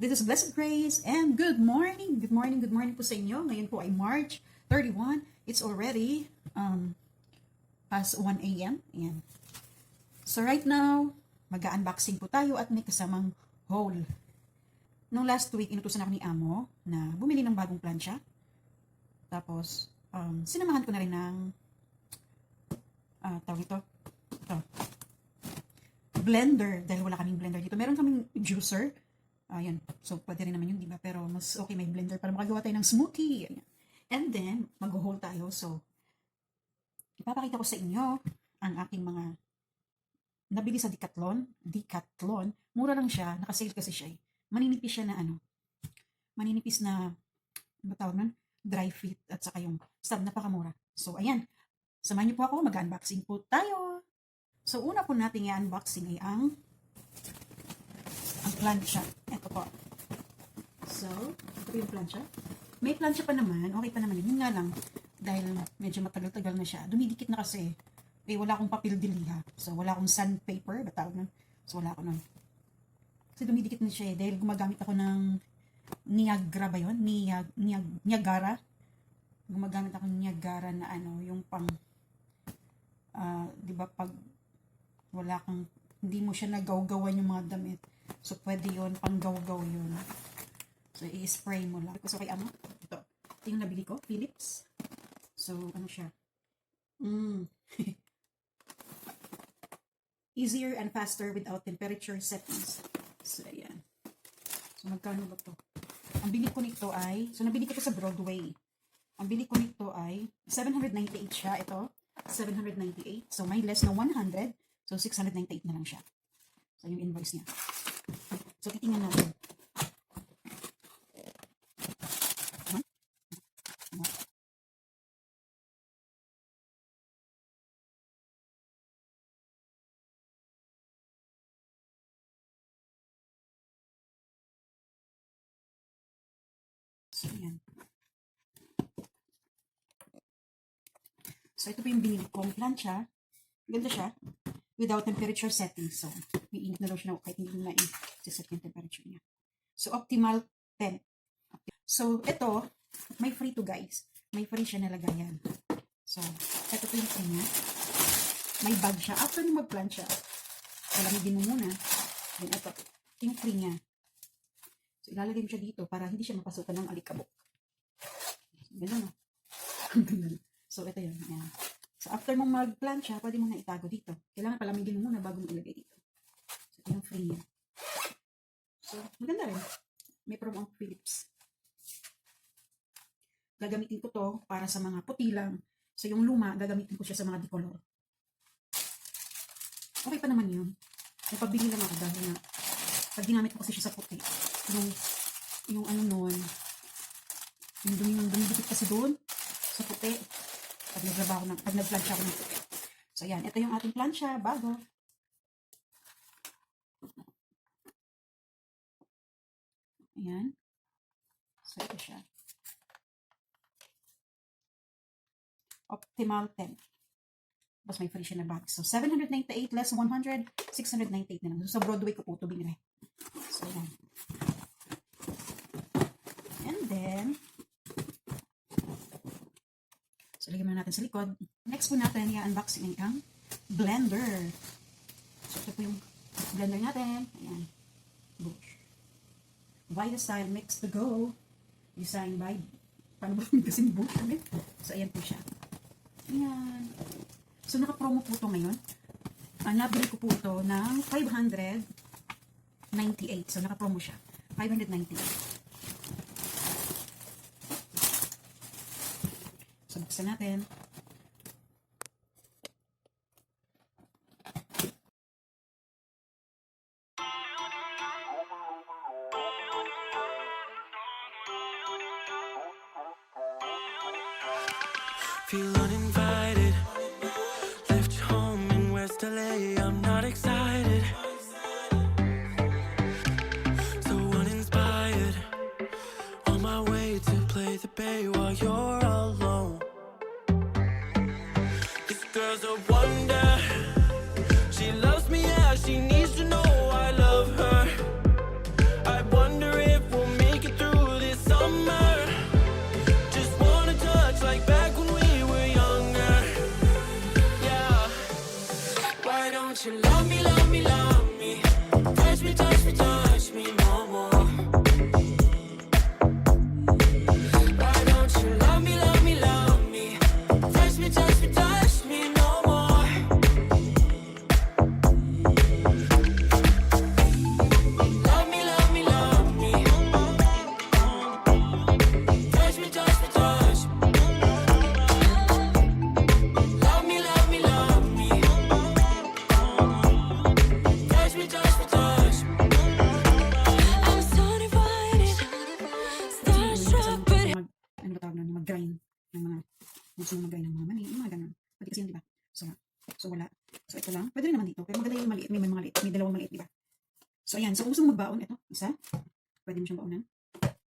This is Blessed Grace and good morning. Good morning po sa inyo. Ngayon po ay March 31. It's already past 1 a.m. Ayan. So right now, mag-unboxing po tayo at may kasamang haul. Nung last week, inutusan ako ni Amo na bumili ng bagong plancha. Tapos, sinamahan ko na rin ng tawag ito blender, dahil wala kaming blender dito. Meron kaming juicer. Ayan. So, pwede rin naman yun, diba? Pero mas okay may blender para makagawa tayo ng smoothie. Ayan. And then, mag-haul tayo. So, ipapakita ko sa inyo ang aking mga nabili sa Decathlon. Mura lang siya. Nakasale kasi siya. Maninipis siya na maninipis na, ano tawag nun? Dry fit at saka yung stab, napakamura. So, ayan. Samahan niyo po ako. Mag-unboxing po tayo. So, una po natin i-unboxing ay ang plancha. Ito po. So, ito yung plancha. May plancha pa naman. Okay pa naman yun. Yun nga lang, dahil medyo matagal-tagal na siya. Dumidikit na kasi. Wala akong papel diliha. So, wala akong sandpaper. Batawag nun. So, wala ako nun. Kasi dumidikit na siya dahil gumagamit ako ng Niagara ba yun? Niagara. Gumagamit ako ng Niagara na yung pang, di ba pag wala kang, hindi mo siya nagawgawan yung mga damit. So, pwede yun, pang-gaw-gaw yun. So, i-spray mo lang. So, kay ito yung nabili ko, Philips. So, ano siya? Easier and faster without temperature settings. So, ayan. So, magkano ba to? Ang bili ko nito ay, so, nabili ko to sa Broadway. Ang bili ko nito ay, 798 siya. Ito, 798. So, may less na 100. So, 698 na lang siya. So, yung invoice niya. So, titingnan natin. So, yan. So, ito po yung binili kong plancha. Ganda siya. Without temperature setting. So, may init na daw siya na kahit hindi na i-set yung temperature niya. So, optimal temp. So, ito, may free to guys. May free siya na lagayan. So, ito po yung free niya. May bag siya. After nyo mag-plancha, palamigin mo muna. Then, ito yung free niya. So, ilalagay mo siya dito para hindi siya mapasukan ng alikabok. So, gano'n. So, ito yun. Ayan. So, after mong mag-plancha, pwede mo na itago dito. Kailangan palamigin mo muna bago mo ilagay dito. So, ito yung free niya. So, maganda rin. May promo ang Philips. Gagamitin ko to para sa mga puti lang. So, yung luma, gagamitin ko siya sa mga decolor. Okay pa naman yun. Napabili lang ako dahil na pag ginamit ko kasi siya sa puti, yung ano nun, yung dumidikit kasi doon, sa puti, pag nag-plancha ako ng puti. So, ayan. Ito yung ating plancha, bago. Ayan. So, ito siya. Optimal temp. Tapos may free siya na bag. So, 798 less 100, 698 na lang. So, sa Broadway ko po ito binili. So, ayan. And then, so, lagyan muna natin sa likod. Next po natin, i-unboxing ang blender. So, ito po yung blender natin. Ayan. Bush. By the style, mix to go. Designed by, paano ba kasing bush? So, ayan po siya. Ayan. So, naka-promo po ito ngayon. Nabili ko po ito ng 598. So, naka-promo siya. 598. So, buksan natin. Feel uninvited. Left home in West LA. I'm not excited. So uninspired. On my way to play the bay while you're alone. This girl's a wonder. She loves me, yeah. She needs to know I love her. I wonder if don't you love me, love me, love me? Touch me, touch me, touch me no more. Why don't you love me, love me, love me? Touch me, touch me, touch me no more. Love me, love me, love me. Touch me, touch me, touch me. Love me, love me, love me. Touch me, touch me, touch me. I'm so divided, starstruck, but Ano ba tawag nun? Mag-grind ng mga, gusto mo mag-grind ng mga mani, yung mga ganun. Pwede kasi yun, di ba? So wala. So ito lang. Pwede rin naman dito. Pero maganda yung maliit. May maliit. May dalawang maliit, di ba? So ayan. So kung gusto mo magbaon, ito. Isa. Pwede mo siyang baonan.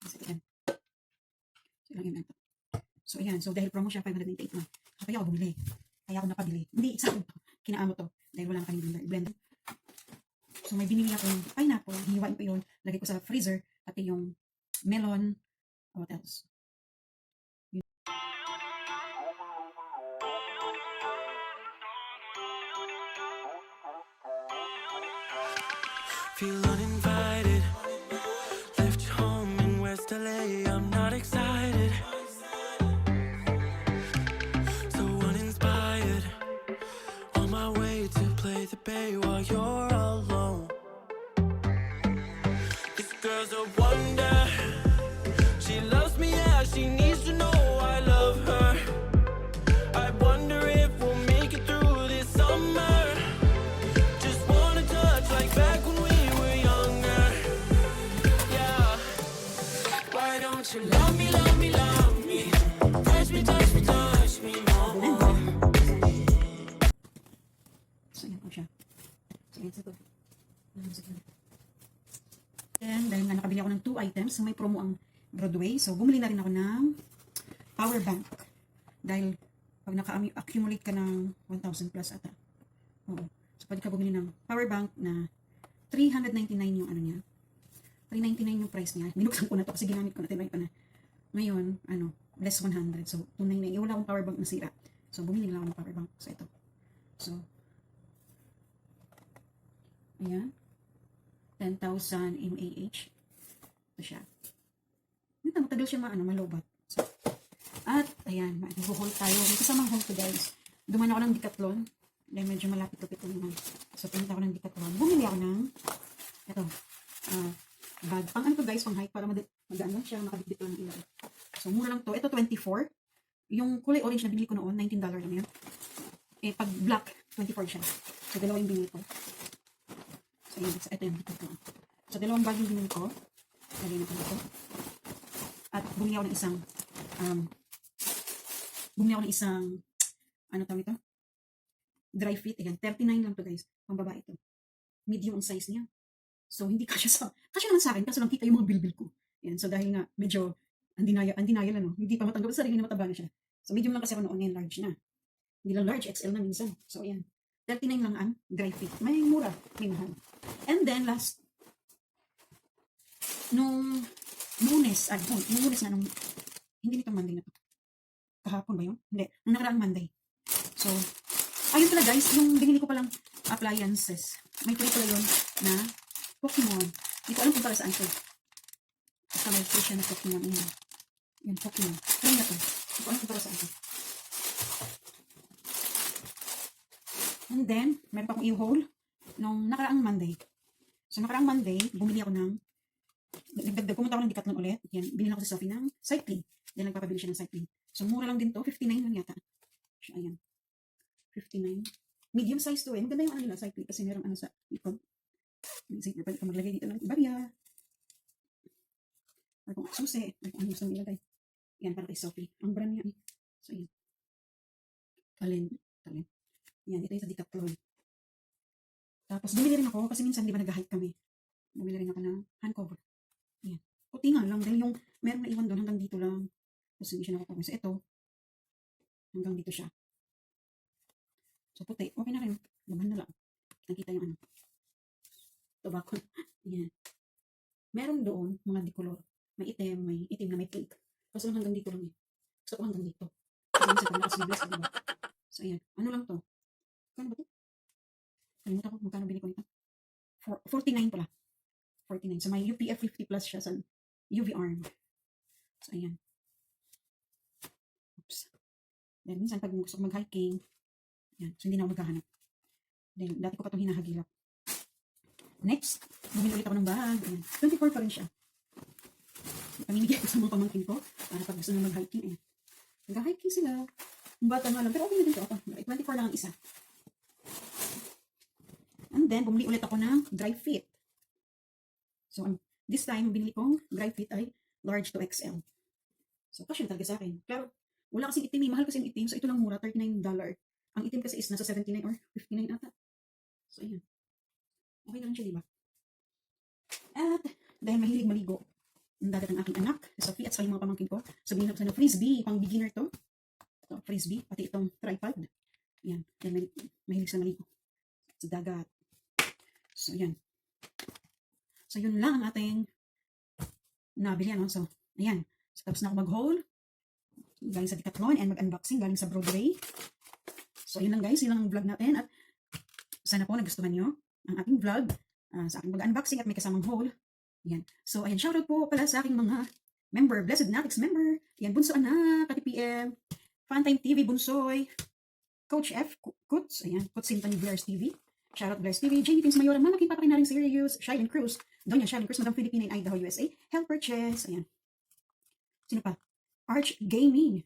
Isa yan. So lang yun ito. So ayan. So dahil promo siya, 598 na. Kaya ako bumili. Kaya ako napabili. Hindi, isa ko. Kinaamo to. Dahil wala na kaming blender. So may binili ako yung pineapple. Hiwain ko yun. Lagay ko sa freezer. Pati yung melon. What else? feel uninvited. Left you home in West LA, I'm not excited. So uninspired. On my way to play the bay while you're alone. This girl's a wonder. She loves me, yeah, she needs to know I love her. I wonder if we'll make it through this summer. Just wanna touch like back when we were younger. Yeah. Why don't you love me, love me, love me? Touch me, touch me, touch me no more. So yan po siya. So yan ito. Then, dahil nga nakabili ako ng 2 items, so may promo ang Broadway. So, bumili na rin ako ng power bank. Dahil, pag naka-accumulate ka ng 1,000 plus ata. Oo. So, pwede ka bumili ng power bank na 399 yung ano niya. 399 yung price niya. Binuksan ko na to kasi ginamit ko na. Tinry ko na. Ngayon, less 100. So, 299. Wala akong power bank na sira. So, bumili lang ako ng power bank. So, ito. So, ayan. 10,000 mAh. Ito siya. Ito, matagal siya malobat. So, at, ayan, mag-hold tayo. May kasamang hold to, guys. Duman ako ng Decathlon. Dahil medyo malapit-lapit naman. So, pinunta ako ng Decathlon. Bumili ako ng, ito, bag. Pang ano to, guys, pang hike, para mag-ano siya, makabitbit lang ng ilaw. So, mura lang to. Ito, 24. Yung kulay orange na binili ko noon, $19 lang yan. Eh, pag black, 24 siya. So, dalawa yung binili ko. So, yun, ito yung Decathlon. So, dalawang bag yung binili ko. Lagay na ko ito. At bumili ako ng isang, ano tawag ito? Dry fit. Ayan, 39 lang to, guys. Pang babae ito. Medium ang size niya. So, hindi kasya naman sa akin, kaso lang kita yung mga bilbil ko. Ayan, so dahil nga, medyo, undeniable, hindi pa matanggap sa sarili na mataba na siya. So, medium lang kasi ako noon, ngayon large na. Hindi lang large, XL na minsan. So, ayan. 39 lang ang dry fit. May mura, may mahal. And then, last, nung Lunes na, hindi nito Monday na to. Kahapon ba yun? Hindi, nung nakaraang Monday. So, ayun pala guys, yung binili ko palang appliances. May tuloy pala yun na Pokemon. Hindi ko alam kung para saan to. Basta may free siya na Pokemon. Yan, Pokemon. Kaya na to. Hindi ko alam kung para saan to. And then, meron pa akong i-haul nung nakaraang Monday. So, nakaraang Monday, bumili ako ng, pumunta ako ng Decathlon ulit. Yan, binili ako sa Sophie ng cycling. Yan, nagpapabili siya ng cycling. So, mura lang din to. 59 lang yata. So, ayan. 59. Medium size to eh. Maganda yung nila, cycling. Kasi meron sa likod. Pwede ka maglagay dito ng barya. Or kung susi. Or kung ano gusto nilagay. Yan, para kay Sophie. Ang brand niya eh. So, ayan. Talent. Yan, dito yung sa Decathlon. Tapos, bumili rin ako, kasi minsan, di ba, nag-hike kami. Bumili rin ako ng hand cover. Yan. Puti nga lang, dahil yung, meron na iwan doon, hanggang dito lang. Tapos, hindi siya nakapagod. So, ito, hanggang dito siya. So, puti. Okay na rin. Laman na lang. Nakita yung ano. Tobacco. Yan. Meron doon, mga decolor. May itim na may pink. Kaso hanggang dito lang eh. Gusto ko hanggang dito. Kasi minsan, pag nakasibless, diba? So, ayan. Ano lang to? Ano ba to? Kalimutan ko magkano bili ko nito. 49 pala. 49. So, may UPF 50 plus siya sa UV arm. So, ayan. Oops. Then, minsan pag gusto ko mag-hiking, yan. So, hindi na ako maghahanap. Then, dati ko pa itong hinahagilap. Next, bumili ulit ako ng bag. Ayan. 24 pa rin siya. Pamimigay ko sa mga pamangkin ko para pag gusto na mag-hiking. Ayan. Mag-hiking sila. Yung bata nga lang. Pero okay na din ito. 24 lang ang isa. And then, bumili ulit ako ng dry fit. So, this time, binili kong dry fit ay large to XL. So, kasya talaga sa akin. Pero, wala kasing itim. Mahal kasi yung itim. So, ito lang mura, $39. Ang itim kasi is nasa 79 or 59 ata. So, ayan. Okay na lang siya, diba? At, dahil mahilig maligo, ang dagat ng aking anak, Sophie, at sa yung mga pamangkin ko, sabihin ko sa frisbee, pang beginner to. Ito, frisbee, pati itong tripod. Ayan. Dahil mahilig sa maligo. Sa dagat. So, ayan. So, yun lang ang ating nabili, ano? So, ayan. So, tapos na ako mag-haul. Galing sa Decathlon and mag-unboxing galing sa Broadway. So, yun lang guys. Yun lang ang vlog natin. At sana po nagustuhan nyo ang ating vlog sa aking mag-unboxing at may kasamang haul. Ayan. So, ayan. Shoutout po pala sa aking mga member. BlessedNatics member. Ayan. Bunso Anak, KTPM, Funtime TV, Bunsoy, Coach F, Kuts. Ayan. Kuts Symphony Blair's TV. Shoutout Blair's TV, Jamie Tins Mayora, Malaking Papakinaring Serious, Shylin Cruz, Doña Shylin Cruz, Madam Philippine in Idaho, USA, Help Purchase, ayan. Sino pa? Arch Gaming,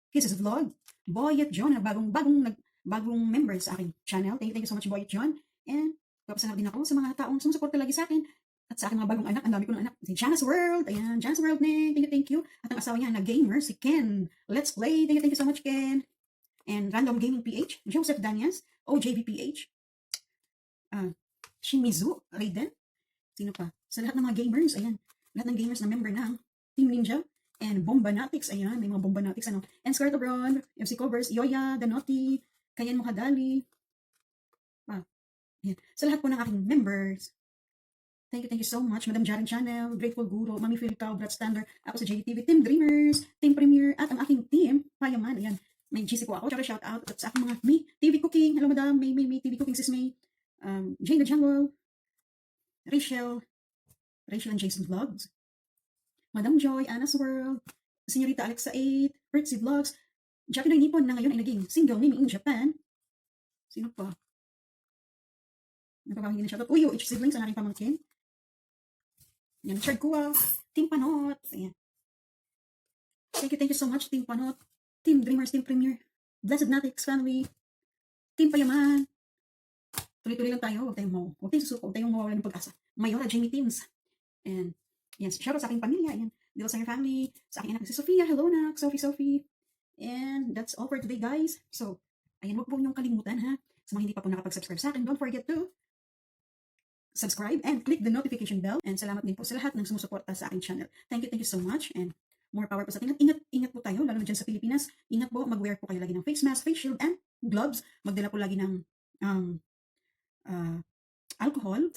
Kisses Vlog, Boyet John, bagong member sa aking channel. Thank you so much, Boyet John. And, kapasalamat din ako sa mga taong sumusuporta lagi sa akin at sa aking mga bagong anak. Ang dami ko ng anak. Si Jana's World, ayan, Jana's World, thank you. At ang asawa niya na gamer, si Ken. Let's Play, thank you so much, Ken. And Random Gaming PH, Joseph Daniels, OJB PH, Shimizu, Raiden, sino pa? Sa lahat ng mga gamers, ayan. Lahat ng gamers na member ng Team Ninja and BlessedNatics, ayan. May mga BlessedNatics, ano. And Scarlet Abron, MC Covers, Yoya, Danoti, Kayan Mukadali. Ayan. Sa lahat po ng aking members, thank you so much. Madam Jaren Channel, Grateful Guru, Mami Philcao, Brad Standard, ako sa JTV, Team Dreamers, Team Premier, at ang aking team, Payaman, ayan. May GC po ako, tsaka shout out at sa aking mga May TV Cooking, hello madam, May TV Cooking, sis May, Jane the Jungle, Rachel and Jason Vlogs, Madam Joy, Anna's World, Señorita Alexa 8, Ritzy Vlogs, Jackie Noy Nippon na ngayon ay naging single name in Japan. Sino pa? Napapahingin na shoutout. Uyo, H Siblings, ang aking pamangkin. Yan, Richard Kua, Team Panot. Ayan. Thank you so much, Team Panot, Team Dreamers, Team Premier, BlessedNatics family, Team Payaman. Tuloy-tuloy lang tayo, huwag tayong susuko, huwag tayong mawawalan ng pag-asa. Mayora, Jamie Teams. And, yan, shoutout sa aking pamilya, yan. Dito sa your family, sa aking anak si Sofia, hello nak, Sophie. And, that's all for today, guys. So, ayan, huwag po niyong kalimutan, ha. Sa mga hindi pa po nakapag-subscribe sa akin, don't forget to subscribe and click the notification bell. And salamat din po sa lahat ng sumusuporta sa aking channel. Thank you so much, and more power po sa atin. Ingat po tayo, lalo na dyan sa Pilipinas. Ingat po, mag-wear po kayo lagi ng face mask, face shield, and gloves. Magdala po lagi ng alcohol,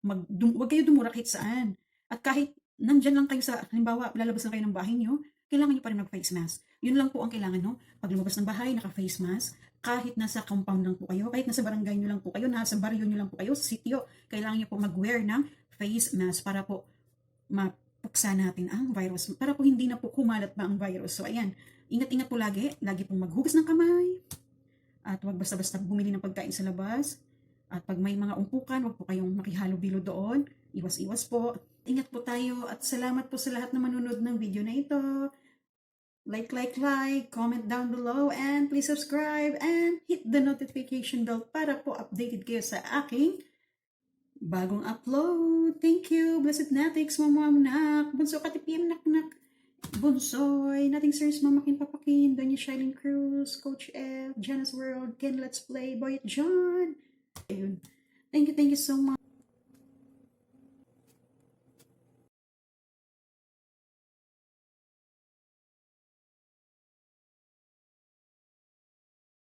huwag kayo dumura kahit saan. At kahit nandyan lang kayo sa, halimbawa, lalabas lang kayo ng bahay nyo, kailangan nyo pa rin mag-face mask. Yun lang po ang kailangan, no? Pag lumabas ng bahay, naka-face mask, kahit nasa compound lang po kayo, kahit nasa barangay nyo lang po kayo, nasa baryo nyo lang po kayo, sa sityo, kailangan nyo po mag-wear ng face mask para po mapuksa natin ang virus, para po hindi na po kumalat pa ang virus. So, ayan, ingat-ingat po lagi pong maghugas ng kamay, at huwag basta-basta bumili ng pagkain sa labas. At pag may mga umpukan, huwag po kayong makihalo-bilo doon. Iwas-iwas po. Ingat po tayo at salamat po sa lahat na manonood ng video na ito. Like, comment down below, and please subscribe and hit the notification bell para po updated kayo sa aking bagong upload. Thank you, BlessedNatics, Nak, Bunso KTPM, Nak, Bunsoy, Nothing Serious, Mamakin Papakin, Doña Shylin Cruz, Coach F, Jana's World, Ken Let's Play, Boyet John. Ayun. Thank you so much.